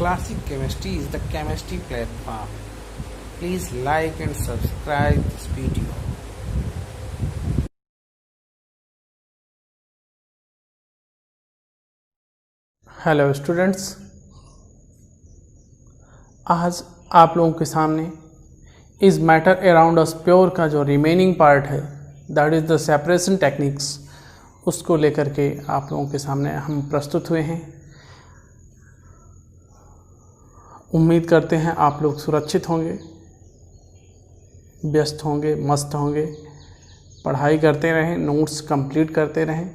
Classic Chemistry is the chemistry platform. Please like and subscribe this video. Hello students, आज आप लोगों के सामने इस मैटर अराउंड अस प्योर का जो रिमेनिंग पार्ट है, that is the separation techniques, उसको लेकर के आप लोगों के सामने हम प्रस्तुत हुए हैं। उम्मीद करते हैं आप लोग सुरक्षित होंगे, व्यस्त होंगे, मस्त होंगे, पढ़ाई करते रहें, नोट्स कंप्लीट करते रहें।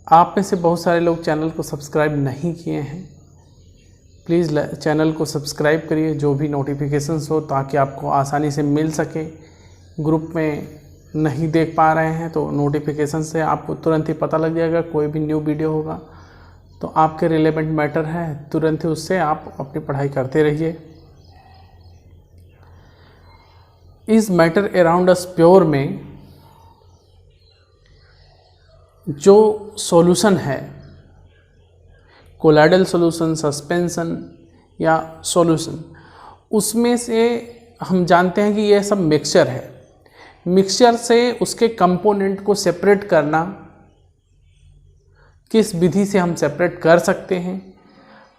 आप में से बहुत सारे लोग चैनल को सब्सक्राइब नहीं किए हैं, प्लीज़ चैनल को सब्सक्राइब करिए, जो भी नोटिफिकेशंस हो, ताकि आपको आसानी से मिल सके। ग्रुप में नहीं देख पा रहे हैं तो नोटिफिकेशन से आपको तुरंत ही पता लग जाएगा, कोई भी न्यू वीडियो होगा तो आपके रिलेवेंट मैटर है, तुरंत ही उससे आप अपनी पढ़ाई करते रहिए। इस मैटर अराउंड अस प्योर में जो सॉल्यूशन है, कोलाइडल सॉल्यूशन, सस्पेंशन या सॉल्यूशन, उसमें से हम जानते हैं कि यह सब मिक्सचर है। मिक्सचर से उसके कंपोनेंट को सेपरेट करना, किस विधि से हम सेपरेट कर सकते हैं,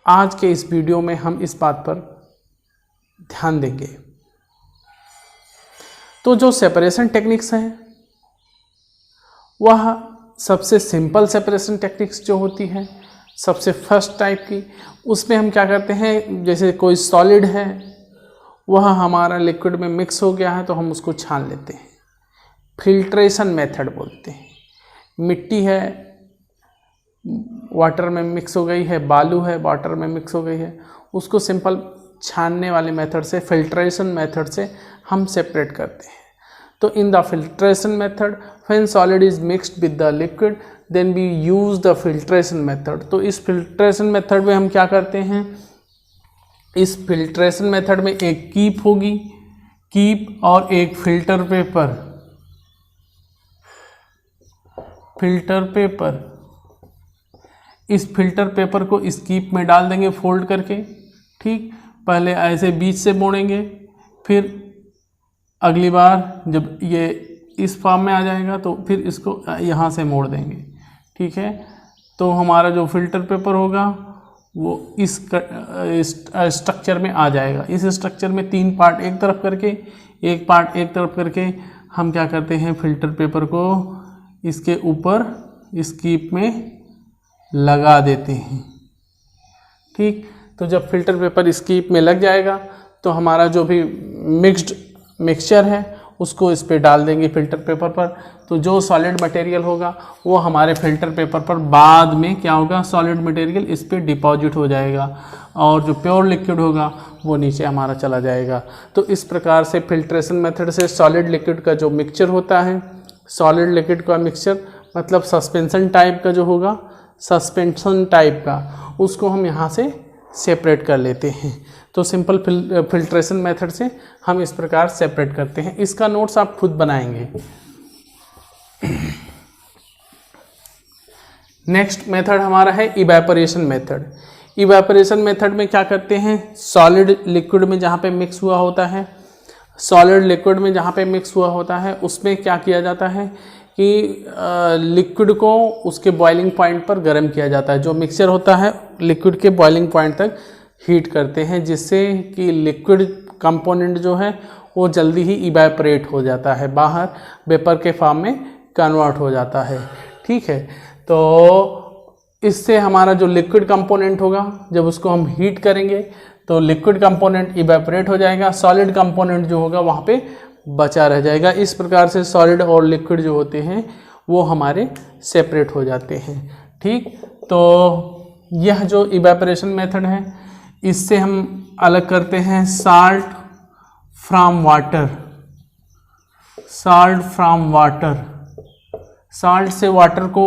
आज के इस वीडियो में हम इस बात पर ध्यान देंगे। तो जो सेपरेशन टेक्निक्स हैं, वह सबसे सिंपल सेपरेशन टेक्निक्स जो होती है, सबसे फर्स्ट टाइप की, उसमें हम क्या करते हैं, जैसे कोई सॉलिड है, वह हमारा लिक्विड में मिक्स हो गया है तो हम उसको छान लेते हैं, फिल्ट्रेशन मेथड बोलते हैं। मिट्टी है, वाटर में मिक्स हो गई है, बालू है, वाटर में मिक्स हो गई है, उसको सिंपल छानने वाले मेथड से, फिल्ट्रेशन मेथड से हम सेपरेट करते हैं। तो in the filtration method, when solid is mixed with the liquid, then we use the filtration method. तो इस फिल्ट्रेशन मेथड में हम क्या करते हैं, इस फिल्ट्रेशन मेथड में एक कीप होगी, कीप और एक फिल्टर पेपर, फिल्टर पेपर, इस फिल्टर पेपर को इस कीप में डाल देंगे फोल्ड करके। ठीक, पहले ऐसे बीच से मोड़ेंगे, फिर अगली बार जब ये इस फॉर्म में आ जाएगा तो फिर इसको यहाँ से मोड़ देंगे। ठीक है, तो हमारा जो फिल्टर पेपर होगा वो इस स्ट्रक्चर में आ जाएगा। इस स्ट्रक्चर में 3 पार्ट एक तरफ करके, एक पार्ट एक तरफ करके हम क्या करते हैं, फिल्टर पेपर को इसके ऊपर इस कीप में लगा देते हैं। ठीक, तो जब फिल्टर पेपर इस कीप में लग जाएगा तो हमारा जो भी मिक्स्ड मिक्सचर है उसको इस पे डाल देंगे फिल्टर पेपर पर। तो जो सॉलिड मटेरियल होगा वो हमारे फिल्टर पेपर पर बाद में क्या होगा, सॉलिड मटेरियल इस पे डिपॉजिट हो जाएगा और जो प्योर लिक्विड होगा वो नीचे हमारा चला जाएगा। तो इस प्रकार से फिल्ट्रेशन मेथड से सॉलिड लिक्विड का जो मिक्सचर होता है, सॉलिड लिक्विड का मिक्सचर मतलब सस्पेंशन टाइप का जो होगा, सस्पेंशन टाइप का, उसको हम यहाँ से सेपरेट कर लेते हैं। तो सिंपल फिल्ट्रेशन मेथड से हम इस प्रकार सेपरेट करते हैं। इसका नोट्स आप खुद बनाएंगे। नेक्स्ट मेथड हमारा है इवेपोरेशन मेथड। इवेपोरेशन मेथड में क्या करते हैं, सॉलिड लिक्विड में जहाँ पे मिक्स हुआ होता है, सॉलिड लिक्विड में जहाँ पे मिक्स हुआ होता है उसमें क्या किया जाता है कि लिक्विड को उसके बॉइलिंग पॉइंट पर गर्म किया जाता है। जो मिक्सचर होता है लिक्विड के बॉइलिंग पॉइंट तक हीट करते हैं, जिससे कि लिक्विड कंपोनेंट जो है वो जल्दी ही इवेपोरेट हो जाता है, बाहर वेपर के फॉर्म में कन्वर्ट हो जाता है। ठीक है, तो इससे हमारा जो लिक्विड कंपोनेंट होगा, जब उसको हम हीट करेंगे तो लिक्विड कंपोनेंट इवेपोरेट हो जाएगा, सॉलिड कंपोनेंट जो होगा वहाँ पे बचा रह जाएगा। इस प्रकार से सॉलिड और लिक्विड जो होते हैं वो हमारे सेपरेट हो जाते हैं। ठीक, तो यह जो इवेपोरेशन मेथड है, इससे हम अलग करते हैं salt from water, salt from water. Salt से वाटर को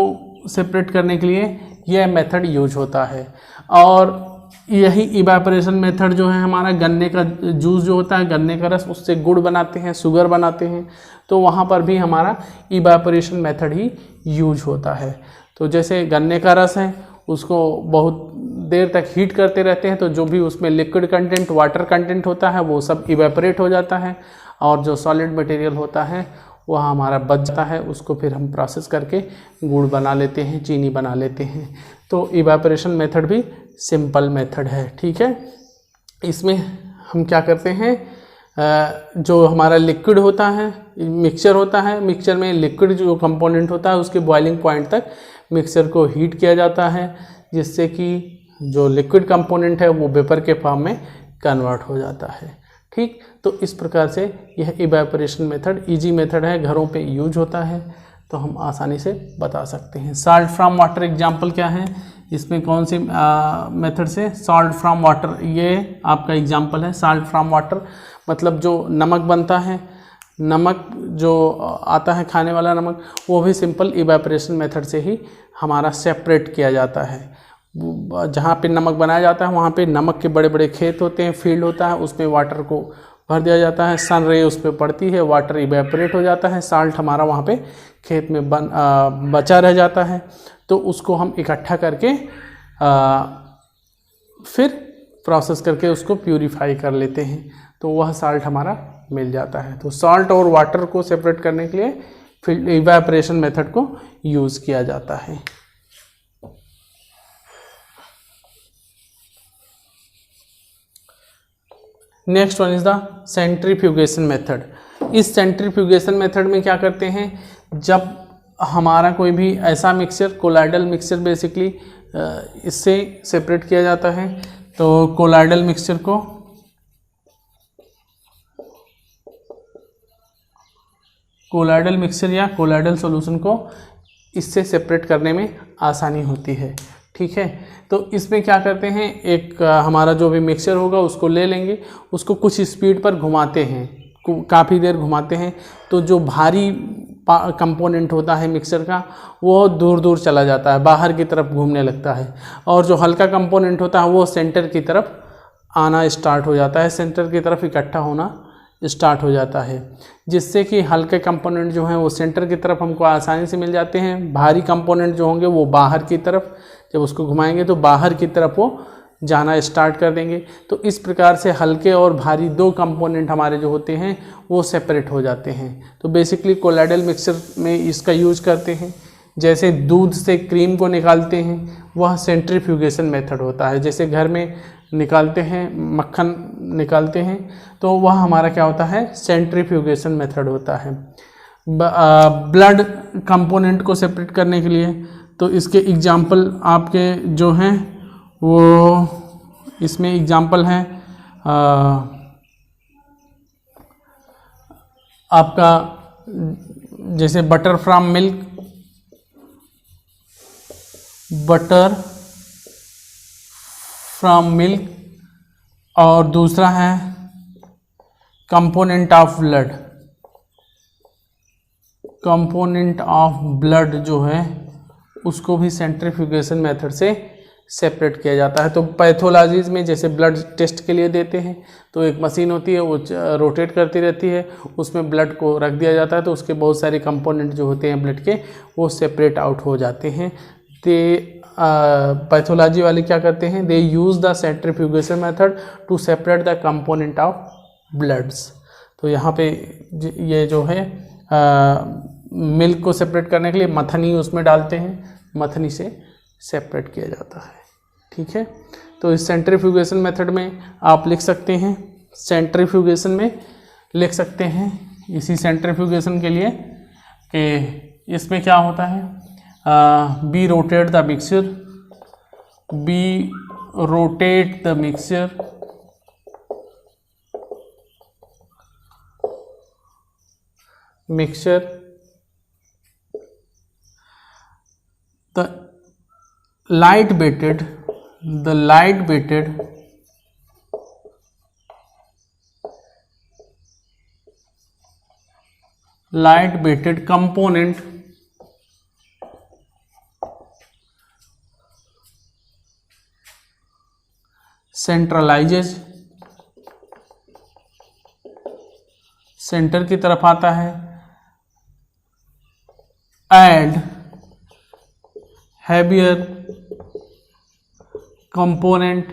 सेपरेट करने के लिए यह मेथड यूज होता है। और यही इवेपोरेशन मेथड जो है हमारा, गन्ने का जूस जो होता है, गन्ने का रस, उससे गुड़ बनाते हैं, शुगर बनाते हैं, तो वहाँ पर भी हमारा इवेपोरेशन मेथड ही यूज होता है। तो जैसे गन्ने का रस है, उसको बहुत देर तक हीट करते रहते हैं तो जो भी उसमें लिक्विड कंटेंट, वाटर कंटेंट होता है वो सब इवेपोरेट हो जाता है और जो सॉलिड मटेरियल होता है वह हमारा बच जाता है। उसको फिर हम प्रोसेस करके गुड़ बना लेते हैं, चीनी बना लेते हैं। तो इवेपोरेशन मेथड भी सिंपल मेथड है, ठीक है। इसमें हम क्या करते हैं, जो हमारा लिक्विड होता है, मिक्सचर होता है, मिक्सचर में लिक्विड जो कंपोनेंट होता है उसके बॉइलिंग पॉइंट तक मिक्सचर को हीट किया जाता है, जिससे कि जो लिक्विड कंपोनेंट है वो वेपर के फॉर्म में कन्वर्ट हो जाता है, ठीक। तो इस प्रकार से यह इवेपोरेशन मेथड इजी मेथड है, घरों पे यूज होता है, तो हम आसानी से बता सकते हैं। साल्ट फ्रॉम वाटर एग्जांपल क्या है, इसमें कौन सी मेथड से, सॉल्ट फ्रॉम वाटर, ये आपका एग्जांपल है। साल्ट फ्रॉम वाटर मतलब जो नमक बनता है, नमक जो आता है खाने वाला नमक, वो भी सिंपल इवेपोरेशन मेथड से ही हमारा सेपरेट किया जाता है। जहाँ पे नमक बनाया जाता है वहाँ पे नमक के बड़े बड़े खेत होते हैं, फील्ड होता है, उसमें वाटर को भर दिया जाता है, सन रे उस पर पड़ती है, वाटर इवेपोरेट हो जाता है, साल्ट हमारा वहाँ पे खेत में बचा रह जाता है। तो उसको हम इकट्ठा करके फिर प्रोसेस करके उसको प्यूरीफाई कर लेते हैं, तो वह साल्ट हमारा मिल जाता है। तो सॉल्ट और वाटर को सेपरेट करने के लिए फिर इवेपोरेशन मेथड को यूज़ किया जाता है। Next one is the centrifugation method. इस सेंट्रीफ्यूगेशन मेथड में क्या करते हैं, जब हमारा कोई भी ऐसा मिक्सचर, कोलाइडल मिक्सचर बेसिकली इससे सेपरेट किया जाता है। तो कोलाइडल मिक्सचर को कोलाइडल मिक्सचर या कोलाइडल सॉल्यूशन को इससे सेपरेट करने में आसानी होती है, ठीक है। तो इसमें क्या करते हैं, एक हमारा जो भी मिक्सचर होगा उसको ले लेंगे, उसको कुछ स्पीड पर घुमाते हैं, काफ़ी देर घुमाते हैं, तो जो भारी कंपोनेंट होता है मिक्सचर का वो दूर दूर चला जाता है, बाहर की तरफ घूमने लगता है, और जो हल्का कंपोनेंट होता है वो सेंटर की तरफ आना स्टार्ट हो जाता है, सेंटर की तरफ इकट्ठा होना स्टार्ट हो जाता है, जिससे कि हल्के कंपोनेंट जो हैं वो सेंटर की तरफ हमको आसानी से मिल जाते हैं, भारी कंपोनेंट जो होंगे वो बाहर की तरफ, जब उसको घुमाएंगे तो बाहर की तरफ वो जाना स्टार्ट कर देंगे। तो इस प्रकार से हल्के और भारी दो कंपोनेंट हमारे जो होते हैं वो सेपरेट हो जाते हैं। तो बेसिकली कोलाइडल मिक्सचर में इसका यूज करते हैं। जैसे दूध से क्रीम को निकालते हैं, वह सेंट्रीफ्यूगेशन मेथड होता है। जैसे घर में निकालते हैं, मक्खन निकालते हैं, तो वह हमारा क्या होता है, सेंट्रीफ्यूगेशन मेथड होता है। ब्लड कंपोनेंट को सेपरेट करने के लिए, तो इसके एग्जाम्पल आपके जो हैं वो इसमें एग्जाम्पल हैं आपका, जैसे butter from milk, butter from milk, और दूसरा है component of blood. Component of blood जो है उसको भी सेंट्रीफ्यूगेशन मेथड से सेपरेट किया जाता है। तो पैथोलॉजीज में जैसे ब्लड टेस्ट के लिए देते हैं तो एक मशीन होती है, वो रोटेट करती रहती है, उसमें ब्लड को रख दिया जाता है, तो उसके बहुत सारे कंपोनेंट जो होते हैं ब्लड के वो सेपरेट आउट हो जाते हैं। पैथोलॉजी वाले क्या करते हैं, they use the centrifugation method to separate the component of bloods. तो यहाँ पे ये जो है मिल्क को सेपरेट करने के लिए मथनी उसमें डालते हैं, मथनी से सेपरेट किया जाता है, ठीक है। तो इस सेंट्रीफ्यूगेशन मेथड में आप लिख सकते हैं, सेंट्रीफ्यूगेशन में लिख सकते हैं इसी सेंट्रीफ्यूगेशन के लिए कि इसमें क्या होता है, be rotate the mixture, be rotate the mixture, mixture the light weighted component centralizes, centre की तरफ आता है, and heavier component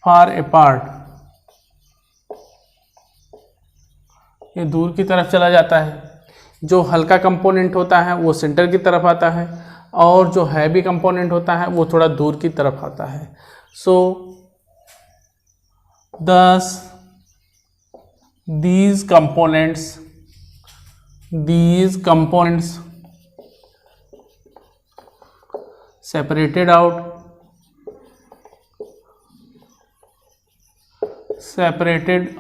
far apart, ये दूर की तरफ चला जाता है। जो हल्का कंपोनेंट होता है वो सेंटर की तरफ आता है और जो हैवी कंपोनेंट होता है वो थोड़ा दूर की तरफ आता है। सो thus these components separated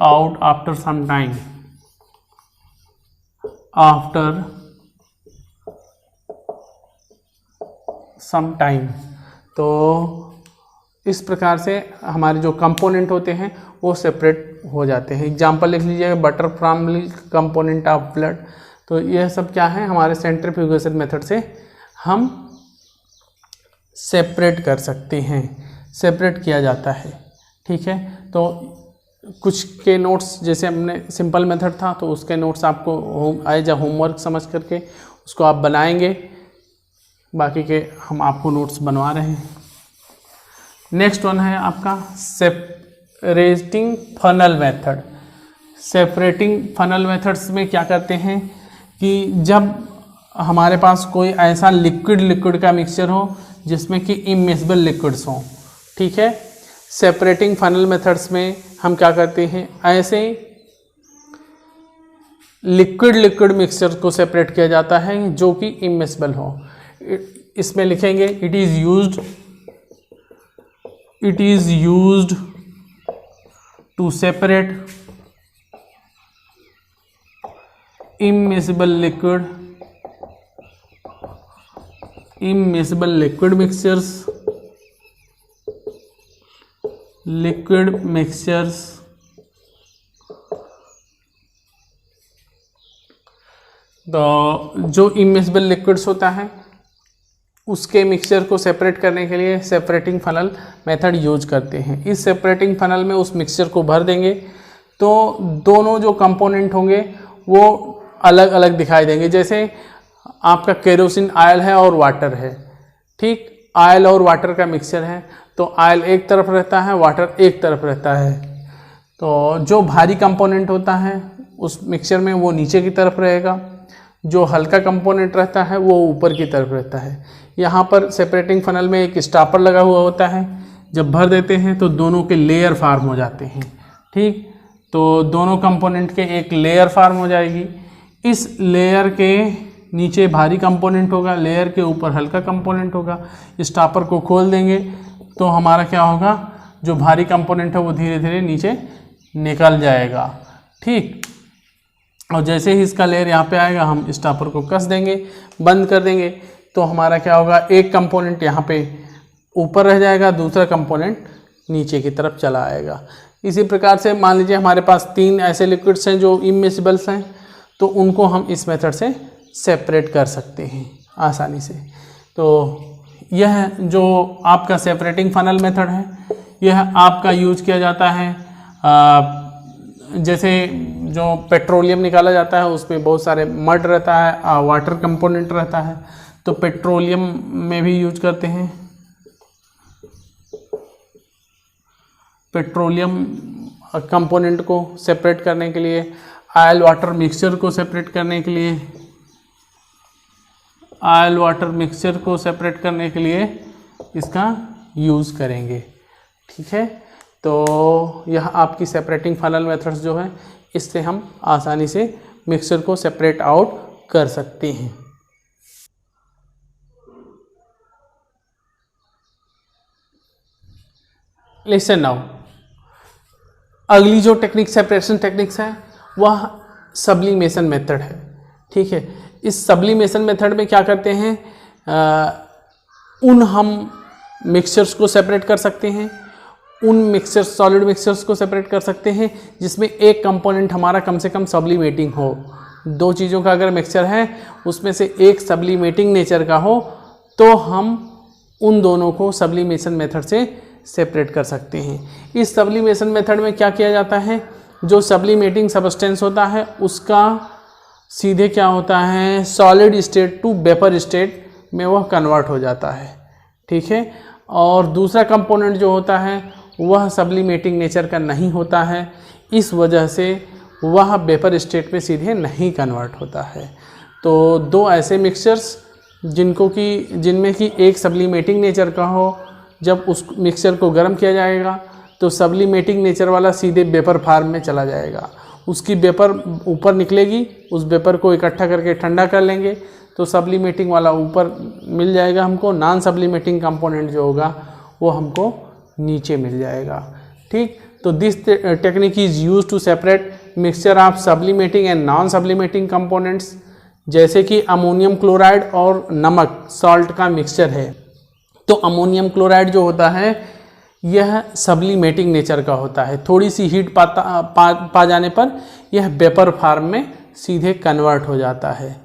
out after some time, तो इस प्रकार से हमारे जो कंपोनेंट होते हैं वो सेपरेट हो जाते हैं। एग्जाम्पल लिख लीजिएगा, butter from milk, component of blood. तो यह सब क्या है, हमारे सेंट्रीफ्यूगेशन मेथड से हम सेपरेट कर सकते हैं, सेपरेट किया जाता है। ठीक है, तो कुछ के नोट्स, जैसे हमने सिंपल मेथड था तो उसके नोट्स आपको एज अ होमवर्क समझ करके उसको आप बनाएंगे, बाकी के हम आपको नोट्स बनवा रहे हैं। नेक्स्ट वन है आपका separating funnel method. Separating funnel methods में क्या करते हैं कि जब हमारे पास कोई ऐसा लिक्विड का मिक्सचर हो जिसमें कि इमिसिबल लिक्विड्स हों, ठीक है, सेपरेटिंग फनल मेथड्स में हम क्या करते हैं, ऐसे लिक्विड मिक्सचर को सेपरेट किया जाता है जो कि इमिसिबल हो। इसमें लिखेंगे it is used to separate immiscible liquid mixtures तो जो इमिसिबल लिक्विड्स होता है उसके मिक्सचर को सेपरेट करने के लिए सेपरेटिंग फनल मेथड यूज करते हैं। इस सेपरेटिंग फनल में उस मिक्सचर को भर देंगे तो दोनों जो कंपोनेंट होंगे वो अलग अलग दिखाई देंगे। जैसे आपका केरोसिन ऑयल है और वाटर है, ठीक, ऑयल और वाटर का मिक्सचर है तो ऑयल एक तरफ रहता है, वाटर एक तरफ रहता है। तो जो भारी कंपोनेंट होता है उस मिक्सचर में वो नीचे की तरफ रहेगा, जो हल्का कंपोनेंट रहता है वो ऊपर की तरफ रहता है। यहाँ पर सेपरेटिंग फनल में एक स्टॉपर लगा हुआ होता है, जब भर देते हैं तो दोनों के लेयर फार्म हो जाते हैं, ठीक। तो दोनों कंपोनेंट के एक लेयर फार्म हो जाएगी। इस लेयर के नीचे भारी कंपोनेंट होगा, लेयर के ऊपर हल्का कंपोनेंट होगा। स्टॉपर को खोल देंगे तो हमारा क्या होगा, जो भारी कंपोनेंट है वो धीरे धीरे नीचे निकल जाएगा, ठीक। और जैसे ही इसका लेयर यहाँ पे आएगा हम स्टॉपर को कस देंगे, बंद कर देंगे, तो हमारा क्या होगा, एक कंपोनेंट यहाँ पे ऊपर रह जाएगा, दूसरा कंपोनेंट नीचे की तरफ चला आएगा। इसी प्रकार से मान लीजिए हमारे पास 3 ऐसे लिक्विड्स हैं जो इमिसिबल्स हैं, तो उनको हम इस मेथड से सेपरेट कर सकते हैं आसानी से। तो यह जो आपका सेपरेटिंग फनल मेथड है, यह आपका यूज किया जाता है जैसे जो पेट्रोलियम निकाला जाता है उसमें बहुत सारे मड रहता है, वाटर कंपोनेंट रहता है, तो पेट्रोलियम में भी यूज करते हैं। पेट्रोलियम कंपोनेंट को सेपरेट करने के लिए, ऑयल वाटर मिक्सचर को सेपरेट करने के लिए, ऑयल वाटर मिक्सचर को सेपरेट करने के लिए इसका यूज़ करेंगे, ठीक है। तो यह आपकी सेपरेटिंग फनल मेथड्स जो है, इससे हम आसानी से मिक्सचर को सेपरेट आउट कर सकते हैं। लिसन नाउ, अगली जो टेक्निक सेपरेशन टेक्निक्स है वह सब्लिमेशन मेथड है, ठीक है। इस सब्लिमेशन मेथड में क्या करते हैं, हम मिक्सचर्स को सेपरेट कर सकते हैं, उन मिक्सचर्स, सॉलिड मिक्सचर्स को सेपरेट कर सकते हैं जिसमें एक कंपोनेंट हमारा कम से कम सब्लिमेटिंग हो। 2 चीज़ों का अगर मिक्सचर है उसमें से एक सब्लिमेटिंग नेचर का हो तो हम उन दोनों को सब्लिमेशन मेथड से सेपरेट कर सकते हैं। इस सब्लिमेशन मेथड में क्या किया जाता है, जो सब्लिमेटिंग सब्सटेंस होता है उसका सीधे क्या होता है, solid state to vapour state में वह कन्वर्ट हो जाता है, ठीक है। और दूसरा कंपोनेंट जो होता है वह सब्लिमेटिंग नेचर का नहीं होता है, इस वजह से वह वेपर स्टेट में सीधे नहीं कन्वर्ट होता है। तो दो ऐसे मिक्सचर्स जिनमें कि एक सब्लिमेटिंग नेचर का हो, जब उस मिक्सचर को गर्म किया जाएगा तो सब्लिमेटिंग नेचर वाला सीधे वेपर फॉर्म में चला जाएगा, उसकी वेपर ऊपर निकलेगी, उस वेपर को इकट्ठा करके ठंडा कर लेंगे तो सब्लिमेटिंग वाला ऊपर मिल जाएगा हमको, नॉन सब्लिमेटिंग कंपोनेंट जो होगा वो हमको नीचे मिल जाएगा, ठीक। तो this technique is use to separate mixture of sublimating and non sublimating components. जैसे कि अमोनियम क्लोराइड और नमक सॉल्ट का मिक्सचर है, तो अमोनियम क्लोराइड जो होता है यह सब्लिमेटिंग नेचर का होता है, थोड़ी सी हीट पा जाने पर यह वेपर फॉर्म में सीधे कन्वर्ट हो जाता है,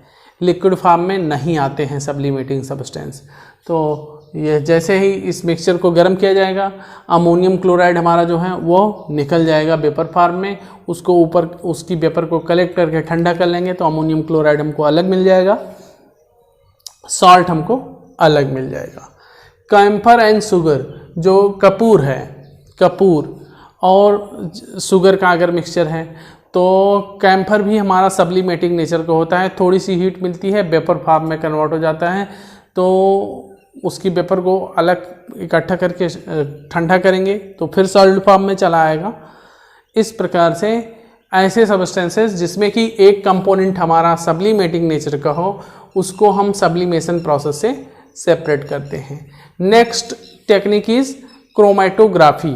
लिक्विड फॉर्म में नहीं आते हैं सब्लिमेटिंग सब्सटेंस। तो यह जैसे ही इस मिक्सचर को गर्म किया जाएगा, अमोनियम क्लोराइड हमारा जो है वो निकल जाएगा वेपर फॉर्म में, उसको ऊपर उसकी वेपर को कलेक्ट करके ठंडा कर लेंगे तो अमोनियम क्लोराइड हमको अलग मिल जाएगा, सॉल्ट हमको अलग मिल जाएगा। कैम्फर एंड शुगर, जो कपूर है, कपूर और शुगर का अगर मिक्सचर है तो कैम्फर भी हमारा सब्लिमेटिंग नेचर का होता है, थोड़ी सी हीट मिलती है, वेपर फॉर्म में कन्वर्ट हो जाता है, तो उसकी वेपर को अलग इकट्ठा करके ठंडा करेंगे तो फिर सॉलिड फॉर्म में चला आएगा। इस प्रकार से ऐसे सब्सटेंसेस जिसमें कि एक कंपोनेंट हमारा सब्लिमेटिंग नेचर का हो उसको हम सब्लिमेशन प्रोसेस से सेपरेट करते हैं। Next technique is chromatography.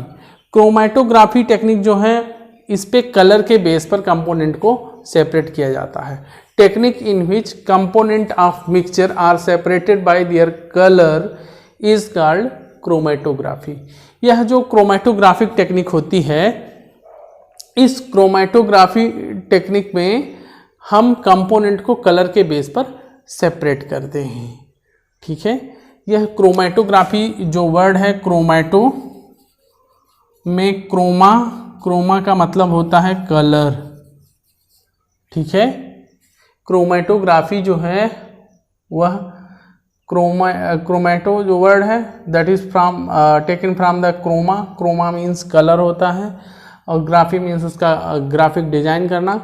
Chromatography technique जो है इस पे कलर के बेस पर कंपोनेंट को सेपरेट किया जाता है। Technique in which component of mixture are separated by their colour is called chromatography. यह जो क्रोमैटोग्राफिक टेक्निक होती है, इस क्रोमैटोग्राफी टेक्निक में हम कंपोनेंट को कलर के बेस पर सेपरेट करते हैं, ठीक है। यह क्रोमैटोग्राफी जो वर्ड है, क्रोमैटो में क्रोमा का मतलब होता है कलर, ठीक है। क्रोमैटोग्राफी जो है वह क्रोमैटो जो वर्ड है that is from taken from the chroma means colour होता है और ग्राफी मीन्स उसका ग्राफिक डिजाइन करना।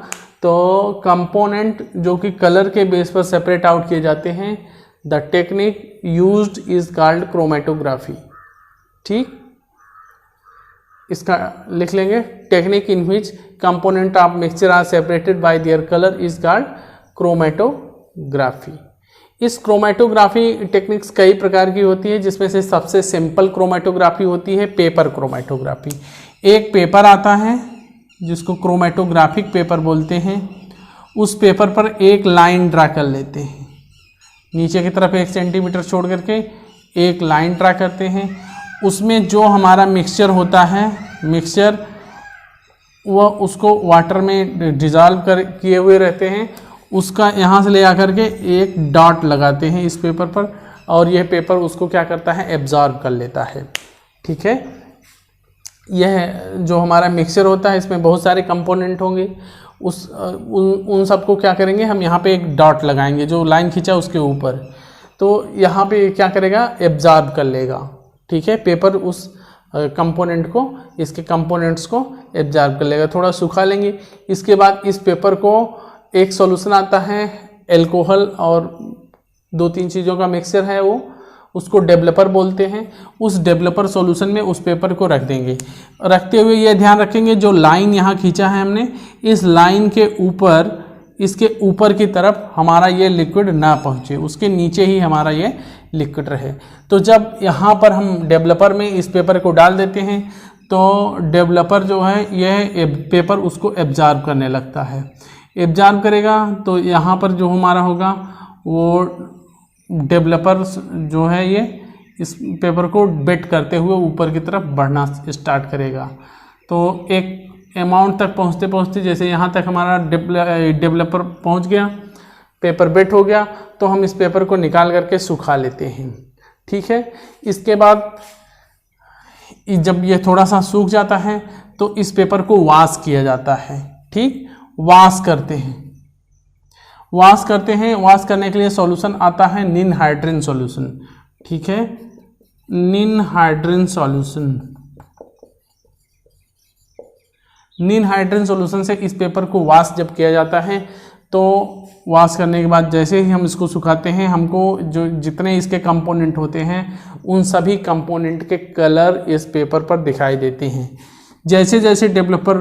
तो कंपोनेंट जो कि कलर के बेस पर सेपरेट आउट किए जाते हैं, the technique used is called chromatography, ठीक। इसका लिख लेंगे, technique in which component of mixture are separated by their colour is called chromatography. इस क्रोमैटोग्राफी टेक्निक्स कई प्रकार की होती है, जिसमें से सबसे सिंपल क्रोमैटोग्राफी होती है पेपर क्रोमैटोग्राफी। एक पेपर आता है जिसको क्रोमैटोग्राफिक पेपर बोलते हैं, उस पेपर पर एक लाइन ड्रा कर लेते हैं, नीचे की तरफ 1 सेंटीमीटर छोड़ करके एक लाइन ड्रा करते हैं। उसमें जो हमारा मिक्सचर होता है, मिक्सचर वह उसको वाटर में डिज़ोल्व किए हुए रहते हैं, उसका यहाँ से ले आकर के एक डॉट लगाते हैं इस पेपर पर और यह पेपर उसको क्या करता है, एब्जॉर्ब कर लेता है, ठीक है। यह जो हमारा मिक्सचर होता है इसमें बहुत सारे कंपोनेंट होंगे, उन सबको क्या करेंगे हम, यहाँ पे एक डॉट लगाएंगे जो लाइन खींचा उसके ऊपर, तो यहाँ पे क्या करेगा, एब्जॉर्ब कर लेगा, ठीक है। पेपर उस कंपोनेंट को, इसके कंपोनेंट्स को एब्जॉर्ब कर लेगा। थोड़ा सुखा लेंगे, इसके बाद इस पेपर को एक सॉल्यूशन आता है, एल्कोहल और 2-3 चीज़ों का मिक्सचर है वो, उसको डेवलपर बोलते हैं। उस डेवलपर सॉल्यूशन में उस पेपर को रख देंगे। रखते हुए ये ध्यान रखेंगे जो लाइन यहाँ खींचा है हमने, इस लाइन के ऊपर, इसके ऊपर की तरफ हमारा ये लिक्विड ना पहुँचे, उसके नीचे ही हमारा ये लिक्विड रहे। तो जब यहाँ पर हम डेवलपर में इस पेपर को डाल देते हैं तो डेवलपर जो है यह पेपर उसको एब्जॉर्ब करने लगता है। एब्जॉर्ब करेगा तो यहाँ पर जो हमारा होगा वो डेवलपर जो है ये इस पेपर को बेट करते हुए ऊपर की तरफ बढ़ना स्टार्ट करेगा। तो एक अमाउंट तक पहुँचते पहुँचते जैसे यहाँ तक हमारा डेवलपर पहुँच गया, पेपर बेट हो गया, तो हम इस पेपर को निकाल करके सुखा लेते हैं, ठीक है। इसके बाद जब ये थोड़ा सा सूख जाता है तो इस पेपर को वॉश किया जाता है, ठीक, वॉश करते हैं। वॉश करते हैं, वॉश करने के लिए सॉल्यूशन आता है निनहाइड्रिन सॉल्यूशन, ठीक है, निनहाइड्रिन सॉल्यूशन। निनहाइड्रिन सॉल्यूशन से इस पेपर को वॉश जब किया जाता है तो वॉश करने के बाद जैसे ही हम इसको सुखाते हैं, हमको जो जितने इसके कंपोनेंट होते हैं उन सभी कंपोनेंट के कलर इस पेपर पर दिखाई देते हैं। जैसे जैसे डेवलपर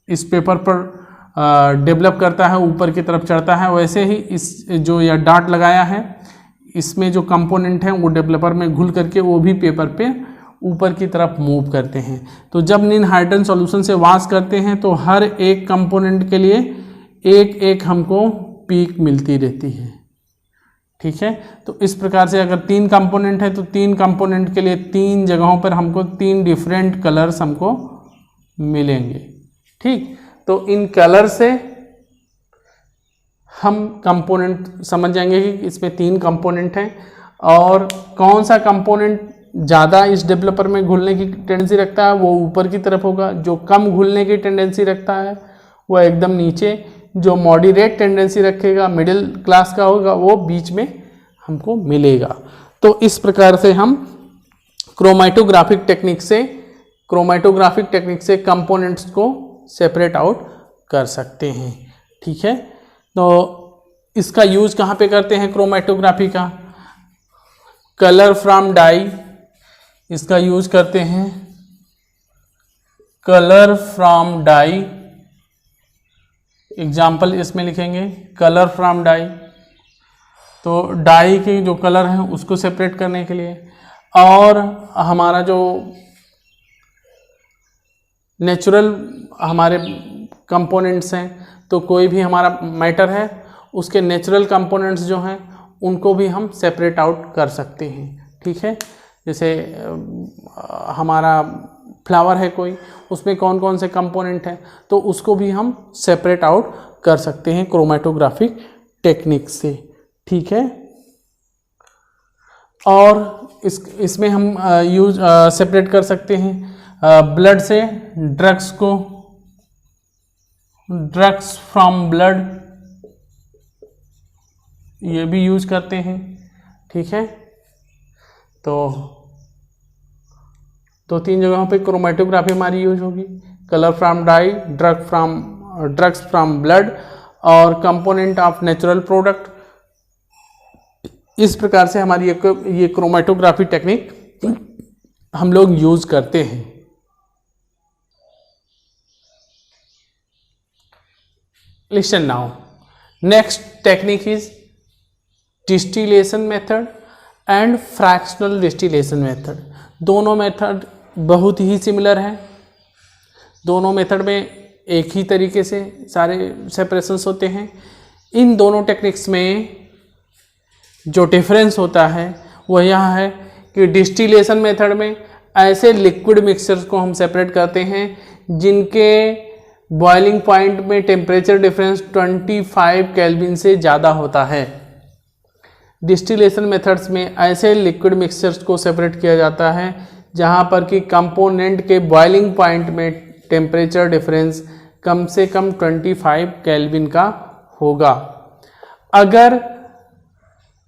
इस पेपर पर डेवलप करता है, ऊपर की तरफ चढ़ता है, वैसे ही इस जो यह डॉट लगाया है इसमें जो कंपोनेंट हैं वो डेवलपर में घुल करके वो भी पेपर पे ऊपर की तरफ मूव करते हैं। तो जब निनहाइड्रिन सॉल्यूशन से वॉश करते हैं तो हर एक कंपोनेंट के लिए एक एक हमको पीक मिलती रहती है, ठीक है। तो इस प्रकार से अगर 3 कंपोनेंट है तो 3 कंपोनेंट के लिए 3 जगहों पर हमको 3 डिफरेंट कलर्स हमको मिलेंगे, ठीक। तो इन कलर से हम कंपोनेंट समझ जाएंगे कि इसमें 3 कंपोनेंट हैं और कौन सा कंपोनेंट ज़्यादा इस डेवलपर में घुलने की टेंडेंसी रखता है वो ऊपर की तरफ होगा, जो कम घुलने की टेंडेंसी रखता है वो एकदम नीचे, जो मॉडरेट टेंडेंसी रखेगा मिडिल क्लास का होगा वो बीच में हमको मिलेगा। तो इस प्रकार से हम क्रोमेटोग्राफिक टेक्निक से कंपोनेंट्स को सेपरेट आउट कर सकते हैं, ठीक है। तो इसका यूज कहाँ पे करते हैं क्रोमेटोग्राफी का? कलर फ्रॉम डाई, इसका यूज करते हैं कलर फ्रॉम डाई। एग्जाम्पल इसमें लिखेंगे कलर फ्रॉम डाई, तो डाई के जो कलर हैं उसको सेपरेट करने के लिए। और हमारा जो नेचुरल हमारे कंपोनेंट्स हैं, तो कोई भी हमारा मैटर है उसके नेचुरल कंपोनेंट्स जो हैं उनको भी हम सेपरेट आउट कर सकते हैं, ठीक है। जैसे हमारा फ्लावर है कोई, उसमें कौन कौन से कंपोनेंट हैं तो उसको भी हम सेपरेट आउट कर सकते हैं क्रोमेटोग्राफिक टेक्निक से, ठीक है। और इसमें हम यूज सेपरेट कर सकते हैं ब्लड से ड्रग्स को, ड्रग्स फ्रॉम ब्लड, ये भी यूज करते हैं, ठीक है। तो 2-3 जगहों पे क्रोमेटोग्राफी हमारी यूज होगी, colour from dye, drugs from blood और कंपोनेंट ऑफ नेचुरल प्रोडक्ट। इस प्रकार से हमारी ये क्रोमेटोग्राफी टेक्निक हम लोग यूज करते हैं। Listen now. Next technique is distillation method and fractional distillation method. दोनों मेथड बहुत ही सिमिलर हैं। दोनों मेथड में एक ही तरीके से सारे सेपरेशंस होते हैं। इन दोनों टेक्निक्स में जो डिफरेंस होता है वो यह है कि डिस्टिलेशन मेथड में ऐसे लिक्विड मिक्सचर्स को हम सेपरेट करते हैं जिनके बॉइलिंग पॉइंट में टेम्परेचर डिफरेंस 25 केल्विन से ज़्यादा होता है। डिस्टिलेशन मेथड्स में ऐसे लिक्विड मिक्सचर्स को सेपरेट किया जाता है जहां पर कि कंपोनेंट के बॉइलिंग पॉइंट में टेम्परेचर डिफरेंस कम से कम 25 केल्विन का होगा। अगर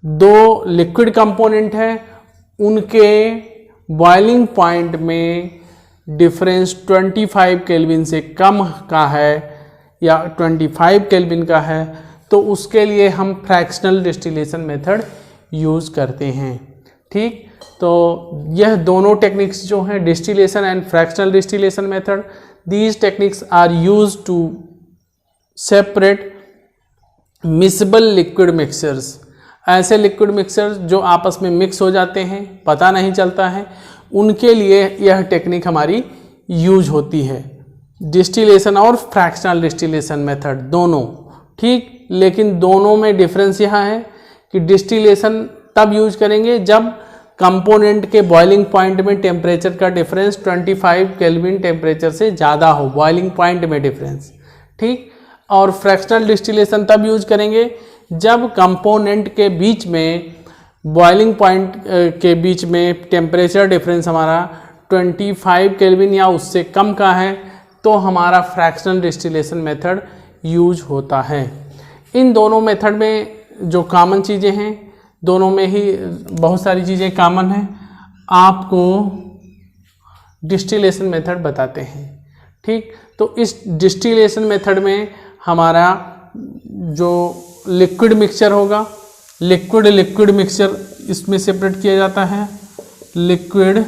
2 लिक्विड कंपोनेंट हैं उनके बॉइलिंग पॉइंट में डिफरेंस 25 केल्विन से कम का है या 25 केल्विन का है तो उसके लिए हम फ्रैक्शनल डिस्टिलेशन मेथड यूज़ करते हैं, ठीक। तो यह दोनों टेक्निक्स जो हैं distillation and fractional distillation method, these techniques are used to separate miscible liquid mixtures. ऐसे लिक्विड मिक्सचर्स जो आपस में मिक्स हो जाते हैं, पता नहीं चलता है, उनके लिए यह टेक्निक हमारी यूज होती है, डिस्टिलेशन और फ्रैक्शनल डिस्टिलेशन मेथड दोनों, ठीक। लेकिन दोनों में डिफरेंस यह है कि डिस्टिलेशन तब यूज करेंगे जब कंपोनेंट के बॉइलिंग पॉइंट में टेम्परेचर का डिफरेंस 25 केल्विन टेम्परेचर से ज़्यादा हो, बॉइलिंग पॉइंट में डिफरेंस, ठीक। और फ्रैक्शनल डिस्टिलेशन तब यूज करेंगे जब कंपोनेंट के बीच में बॉइलिंग पॉइंट के बीच में टेम्परेचर डिफरेंस हमारा 25 केल्विन या उससे कम का है, तो हमारा फ्रैक्शनल डिस्टिलेशन मेथड यूज होता है। इन दोनों मेथड में जो कॉमन चीज़ें हैं, दोनों में ही बहुत सारी चीज़ें कॉमन हैं। आपको डिस्टिलेशन मेथड बताते हैं। ठीक, तो इस डिस्टिलेशन मेथड में हमारा जो लिक्विड मिक्सचर होगा, लिक्विड मिक्सचर इसमें सेपरेट किया जाता है। लिक्विड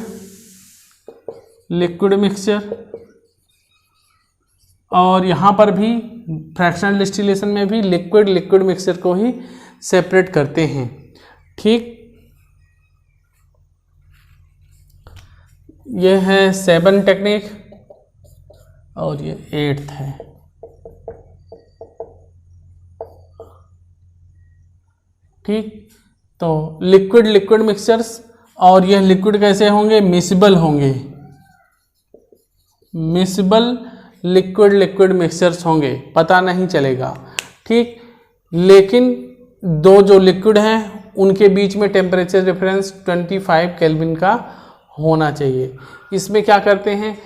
मिक्सचर, और यहाँ पर भी फ्रैक्शनल डिस्टिलेशन में भी लिक्विड मिक्सचर को ही सेपरेट करते हैं। ठीक, ये है 7 टेक्निक और ये 8th है। ठीक, तो लिक्विड मिक्सचर्स, और यह लिक्विड कैसे होंगे, मिसिबल होंगे, मिसिबल लिक्विड मिक्सचर्स होंगे, पता नहीं चलेगा। ठीक, लेकिन दो जो लिक्विड हैं उनके बीच में टेम्परेचर डिफरेंस 25 केल्विन का होना चाहिए। इसमें क्या करते हैं,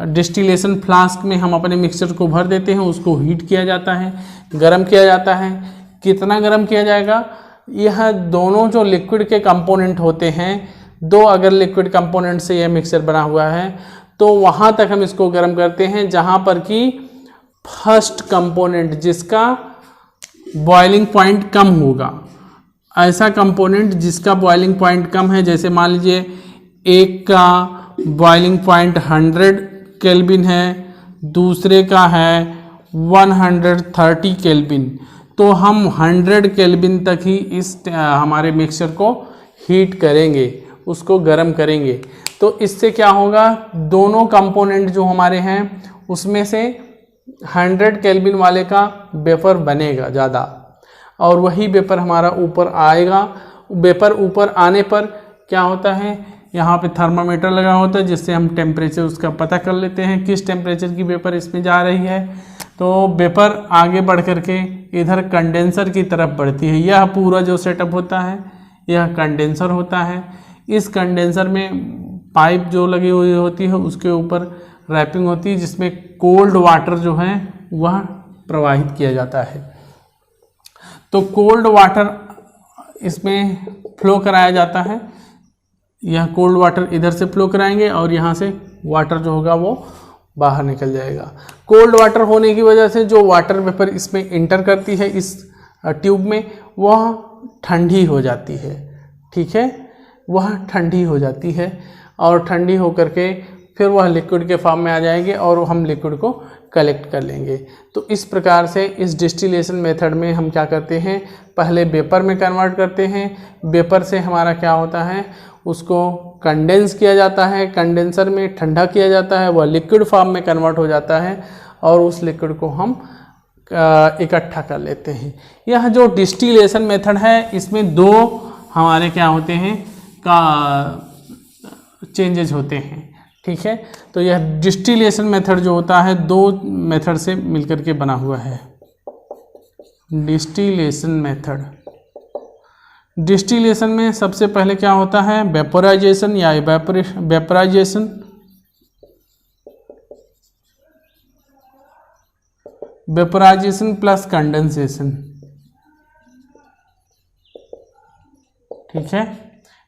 डिस्टिलेशन फ्लास्क में हम अपने मिक्सचर को भर देते हैं, उसको हीट किया जाता है, गर्म किया जाता है। कितना गर्म किया जाएगा, यह दोनों जो लिक्विड के कंपोनेंट होते हैं, दो अगर लिक्विड कंपोनेंट से यह मिक्सचर बना हुआ है तो वहाँ तक हम इसको गर्म करते हैं जहाँ पर कि फर्स्ट कंपोनेंट जिसका बॉइलिंग पॉइंट कम होगा, ऐसा कंपोनेंट जिसका बॉइलिंग पॉइंट कम है, जैसे मान लीजिए एक का बॉइलिंग पॉइंट 100 केल्विन है, दूसरे का है 130 केल्विन, तो हम 100 केल्विन तक ही इस हमारे मिक्सचर को हीट करेंगे, उसको गर्म करेंगे। तो इससे क्या होगा, दोनों कंपोनेंट जो हमारे हैं उसमें से 100 केल्विन वाले का वेपर बनेगा ज़्यादा, और वही वेपर हमारा ऊपर आएगा। वेपर ऊपर आने पर क्या होता है, यहाँ पे थर्मामीटर लगा होता है जिससे हम टेम्परेचर उसका पता कर लेते हैं किस टेम्परेचर की वेपर इसमें जा रही है। तो वेपर आगे बढ़ करके इधर कंडेंसर की तरफ बढ़ती है। यह पूरा जो सेटअप होता है यह कंडेंसर होता है। इस कंडेंसर में पाइप जो लगी हुई होती है उसके ऊपर रैपिंग होती है जिसमें कोल्ड वाटर जो है वह प्रवाहित किया जाता है। तो कोल्ड वाटर इसमें फ्लो कराया जाता है। यह कोल्ड वाटर इधर से फ्लो कराएंगे और यहाँ से वाटर जो होगा वो बाहर निकल जाएगा। कोल्ड वाटर होने की वजह से जो वाटर वेपर इसमें इंटर करती है इस ट्यूब में, वह ठंडी हो जाती है। ठीक है, वह ठंडी हो जाती है और ठंडी होकर के फिर वह लिक्विड के फॉर्म में आ जाएंगे और हम लिक्विड को कलेक्ट कर लेंगे। तो इस प्रकार से इस डिस्टिलेशन मेथड में हम क्या करते हैं, पहले वेपर में कन्वर्ट करते हैं। वेपर से हमारा क्या होता है, उसको कंडेंस किया जाता है, कंडेंसर में ठंडा किया जाता है, वह लिक्विड फॉर्म में कन्वर्ट हो जाता है और उस लिक्विड को हम इकट्ठा कर लेते हैं। यह जो डिस्टिलेशन मेथड है इसमें दो हमारे क्या होते हैं का चेंजेस होते हैं। ठीक है, तो यह डिस्टिलेशन मेथड जो होता है दो मेथड से मिलकर के बना हुआ है। डिस्टिलेशन मेथड, डिस्टिलेशन में सबसे पहले क्या होता है, वेपोराइजेशन या वेपोराइजेशन। Vaporisation plus condensation. ठीक है,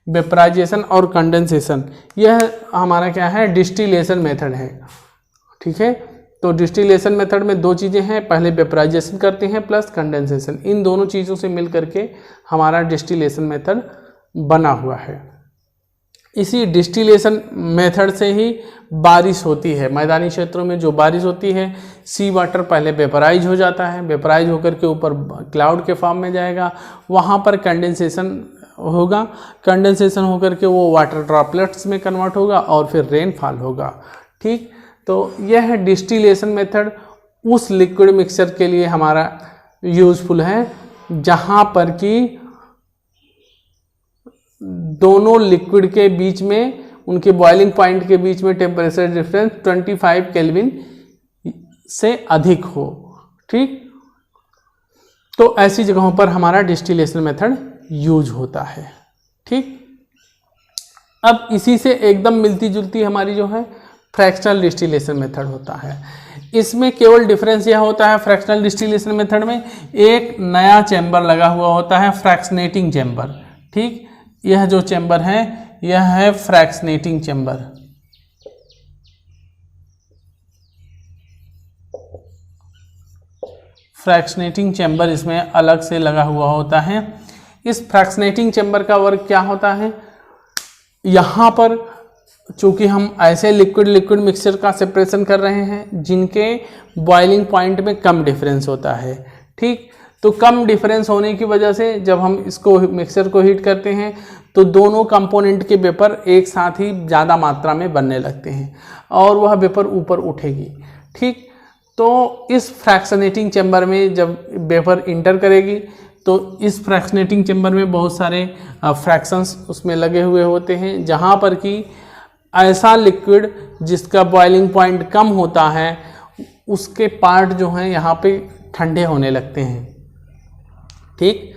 वेपोराइजेशन और कंडेंसेशन यह हमारा क्या है, डिस्टिलेशन मेथड है। ठीक है, तो डिस्टिलेशन मेथड में दो चीज़ें हैं, पहले वेपोराइजेशन करते हैं प्लस कंडेंसेशन। इन दोनों चीज़ों से मिल करके हमारा डिस्टिलेशन मेथड बना हुआ है। इसी डिस्टिलेशन मेथड से ही बारिश होती है। मैदानी क्षेत्रों में जो बारिश होती है, सी वाटर पहले वेपोराइज हो जाता है, वेपोराइज होकर के ऊपर क्लाउड के फॉर्म में जाएगा, वहाँ पर कंडेंसेशन होगा, कंडेंसेशन होकर के वो वाटर ड्रॉपलेट्स में कन्वर्ट होगा और फिर रेनफॉल होगा। ठीक, तो यह डिस्टिलेशन मेथड उस लिक्विड मिक्सचर के लिए हमारा यूज़फुल है जहाँ पर कि दोनों लिक्विड के बीच में, उनके बॉइलिंग पॉइंट के बीच में टेम्परेचर डिफरेंस 25 केल्विन से अधिक हो। ठीक, तो ऐसी जगहों पर हमारा डिस्टिलेशन मेथड यूज होता है। ठीक, अब इसी से एकदम मिलती जुलती हमारी जो है फ्रैक्शनल डिस्टिलेशन मेथड होता है। इसमें केवल डिफरेंस यह होता है फ्रैक्शनल डिस्टिलेशन मेथड में एक नया चैम्बर लगा हुआ होता है, फ्रैक्शनेटिंग चैम्बर। ठीक, यह जो चैम्बर है यह है फ्रैक्शनेटिंग चैम्बर। फ्रैक्शनेटिंग चैम्बर इसमें अलग से लगा हुआ होता है। इस फ्रैक्शनेटिंग चैम्बर का वर्क क्या होता है, यहाँ पर चूंकि हम ऐसे लिक्विड लिक्विड मिक्सचर का सेपरेशन कर रहे हैं जिनके बॉइलिंग पॉइंट में कम डिफरेंस होता है। ठीक, तो कम डिफरेंस होने की वजह से जब हम इसको मिक्सचर को हीट करते हैं तो दोनों कंपोनेंट के वेपर एक साथ ही ज़्यादा मात्रा में बनने लगते हैं और वह वेपर ऊपर उठेगी। ठीक, तो इस फ्रैक्शनेटिंग चैम्बर में जब वेपर इंटर करेगी तो इस फ्रैक्शनेटिंग चैम्बर में बहुत सारे फ्रैक्शंस उसमें लगे हुए होते हैं, जहाँ पर कि ऐसा लिक्विड जिसका बॉइलिंग पॉइंट कम होता है उसके पार्ट जो हैं यहाँ पे ठंडे होने लगते हैं। ठीक,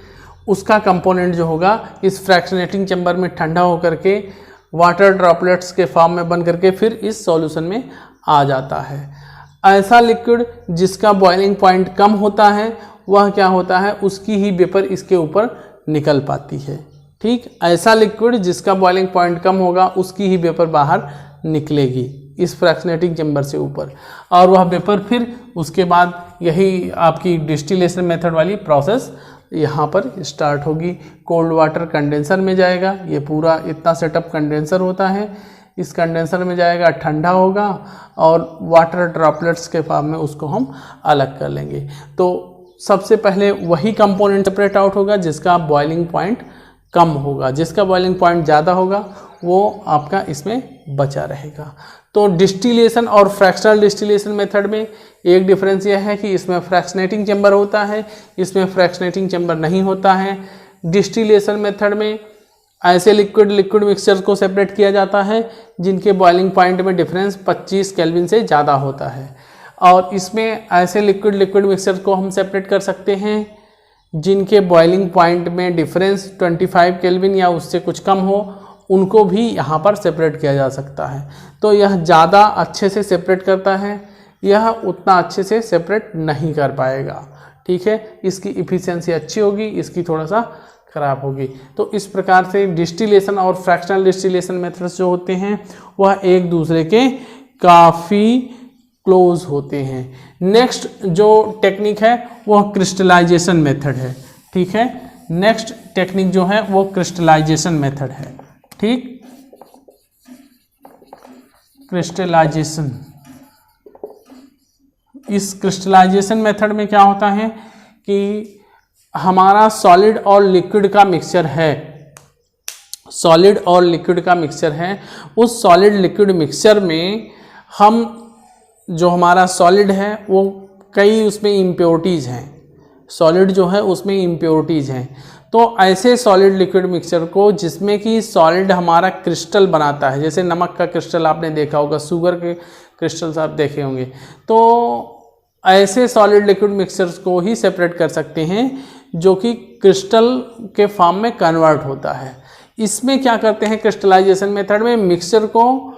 उसका कंपोनेंट जो होगा इस फ्रैक्शनेटिंग चैम्बर में ठंडा होकर के वाटर ड्रॉपलेट्स के फॉर्म में बन करके फिर इस सॉल्यूशन में आ जाता है। ऐसा लिक्विड जिसका बॉइलिंग पॉइंट कम होता है वह क्या होता है, उसकी ही वेपर इसके ऊपर निकल पाती है। ठीक, ऐसा लिक्विड जिसका बॉइलिंग पॉइंट कम होगा उसकी ही वेपर बाहर निकलेगी इस फ्रैक्शनेटिंग चैम्बर से ऊपर, और वह वेपर फिर उसके बाद यही आपकी डिस्टिलेशन मेथड वाली प्रोसेस यहाँ पर स्टार्ट होगी। कोल्ड वाटर कंडेंसर में जाएगा, ये पूरा इतना सेटअप कंडेंसर होता है, इस कंडेंसर में जाएगा, ठंडा होगा और वाटर ड्रॉपलेट्स के फॉर्म में उसको हम अलग कर लेंगे। तो सबसे पहले वही कंपोनेंट सेपरेट आउट होगा जिसका बॉइलिंग पॉइंट कम होगा, जिसका बॉइलिंग पॉइंट ज़्यादा होगा वो आपका इसमें बचा रहेगा। तो डिस्टिलेशन और फ्रैक्शनल डिस्टिलेशन मेथड में एक डिफरेंस यह है कि इसमें फ्रैक्शनेटिंग चैम्बर होता है, इसमें फ्रैक्शनेटिंग चैम्बर नहीं होता है। डिस्टिलेशन मेथड में ऐसे लिक्विड लिक्विड मिक्सचर को सेपरेट किया जाता है जिनके बॉइलिंग पॉइंट में डिफरेंस 25 केल्विन से ज़्यादा होता है, और इसमें ऐसे लिक्विड लिक्विड मिक्सचर को हम सेपरेट कर सकते हैं जिनके बॉइलिंग पॉइंट में डिफरेंस 25 केल्विन या उससे कुछ कम हो, उनको भी यहाँ पर सेपरेट किया जा सकता है। तो यह ज़्यादा अच्छे से सेपरेट करता है, यह उतना अच्छे से सेपरेट नहीं कर पाएगा। ठीक है, इसकी इफ़िशियंसी अच्छी होगी, इसकी थोड़ा सा ख़राब होगी। तो इस प्रकार से डिस्टिलेशन और फ्रैक्शनल डिस्टिलेशन मेथड्स जो होते हैं वह एक दूसरे के काफ़ी क्लोज होते हैं। नेक्स्ट जो टेक्निक है वह क्रिस्टलाइजेशन मेथड है। ठीक है, नेक्स्ट टेक्निक जो है वो क्रिस्टलाइजेशन मेथड है। ठीक, क्रिस्टलाइजेशन, इस क्रिस्टलाइजेशन मेथड में क्या होता है कि हमारा सॉलिड और लिक्विड का मिक्सचर है, सॉलिड और लिक्विड का मिक्सचर है, उस सॉलिड लिक्विड मिक्सचर में हम जो हमारा सॉलिड है वो कई उसमें इम्प्योरिटीज़ हैं, सॉलिड जो है उसमें इम्प्योरिटीज़ हैं। तो ऐसे सॉलिड लिक्विड मिक्सचर को जिसमें कि सॉलिड हमारा क्रिस्टल बनाता है, जैसे नमक का क्रिस्टल आपने देखा होगा, शुगर के क्रिस्टल्स आप देखे होंगे, तो ऐसे सॉलिड लिक्विड मिक्सचर्स को ही सेपरेट कर सकते हैं जो कि क्रिस्टल के फॉर्म में कन्वर्ट होता है। इसमें क्या करते हैं क्रिस्टलाइजेशन मेथड में, मिक्सचर को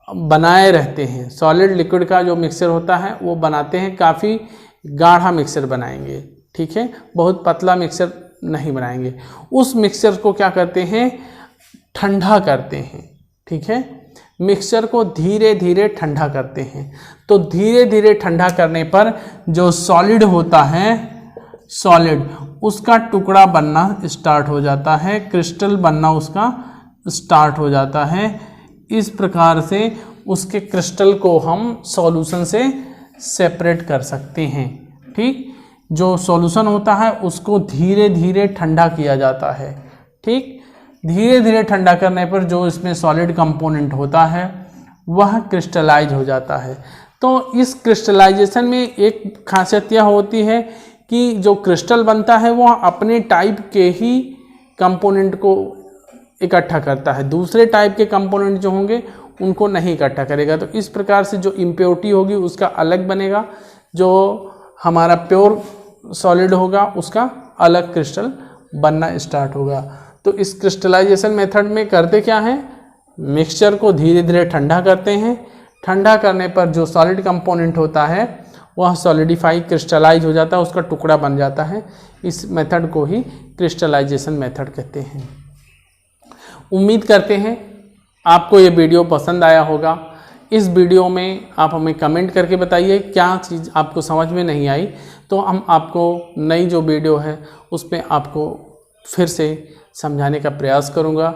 बनाए रहते हैं, सॉलिड लिक्विड का जो मिक्सचर होता है वो बनाते हैं, काफ़ी गाढ़ा मिक्सचर बनाएंगे। ठीक है, बहुत पतला मिक्सचर नहीं बनाएंगे। उस मिक्सचर को क्या करते हैं, ठंडा करते हैं। ठीक है, मिक्सचर को धीरे धीरे ठंडा करते हैं। तो धीरे धीरे ठंडा करने पर जो सॉलिड होता है, सॉलिड उसका टुकड़ा बनना स्टार्ट हो जाता है, क्रिस्टल बनना उसका स्टार्ट हो जाता है। इस प्रकार से उसके क्रिस्टल को हम सॉल्यूशन से सेपरेट कर सकते हैं। ठीक, जो सॉल्यूशन होता है उसको धीरे धीरे ठंडा किया जाता है। ठीक, धीरे धीरे ठंडा करने पर जो इसमें सॉलिड कंपोनेंट होता है वह क्रिस्टलाइज हो जाता है। तो इस क्रिस्टलाइजेशन में एक खासियत यह होती है कि जो क्रिस्टल बनता है वह अपने टाइप के ही कंपोनेंट को इकट्ठा करता है, दूसरे टाइप के कंपोनेंट जो होंगे उनको नहीं इकट्ठा करेगा। तो इस प्रकार से जो इम्प्योरिटी होगी उसका अलग बनेगा, जो हमारा प्योर सॉलिड होगा उसका अलग क्रिस्टल बनना स्टार्ट होगा। तो इस क्रिस्टलाइजेशन मेथड में करते क्या हैं, मिक्सचर को धीरे धीरे ठंडा करते हैं, ठंडा करने पर जो सॉलिड कंपोनेंट होता है वह सॉलिडिफाई क्रिस्टलाइज हो जाता है, उसका टुकड़ा बन जाता है। इस मेथड को ही क्रिस्टलाइजेशन मेथड कहते हैं। उम्मीद करते हैं आपको ये वीडियो पसंद आया होगा। इस वीडियो में आप हमें कमेंट करके बताइए क्या चीज़ आपको समझ में नहीं आई, तो हम आपको नई जो वीडियो है उसमें आपको फिर से समझाने का प्रयास करूँगा।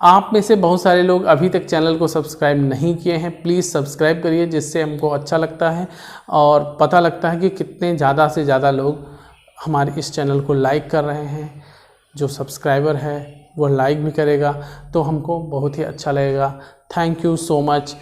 आप में से बहुत सारे लोग अभी तक चैनल को सब्सक्राइब नहीं किए हैं, प्लीज़ सब्सक्राइब करिए, जिससे हमको अच्छा लगता है और पता लगता है कि कितने ज़्यादा से ज़्यादा लोग हमारे इस चैनल को लाइक कर रहे हैं। जो सब्सक्राइबर है वो लाइक भी करेगा तो हमको बहुत ही अच्छा लगेगा। Thank you so much.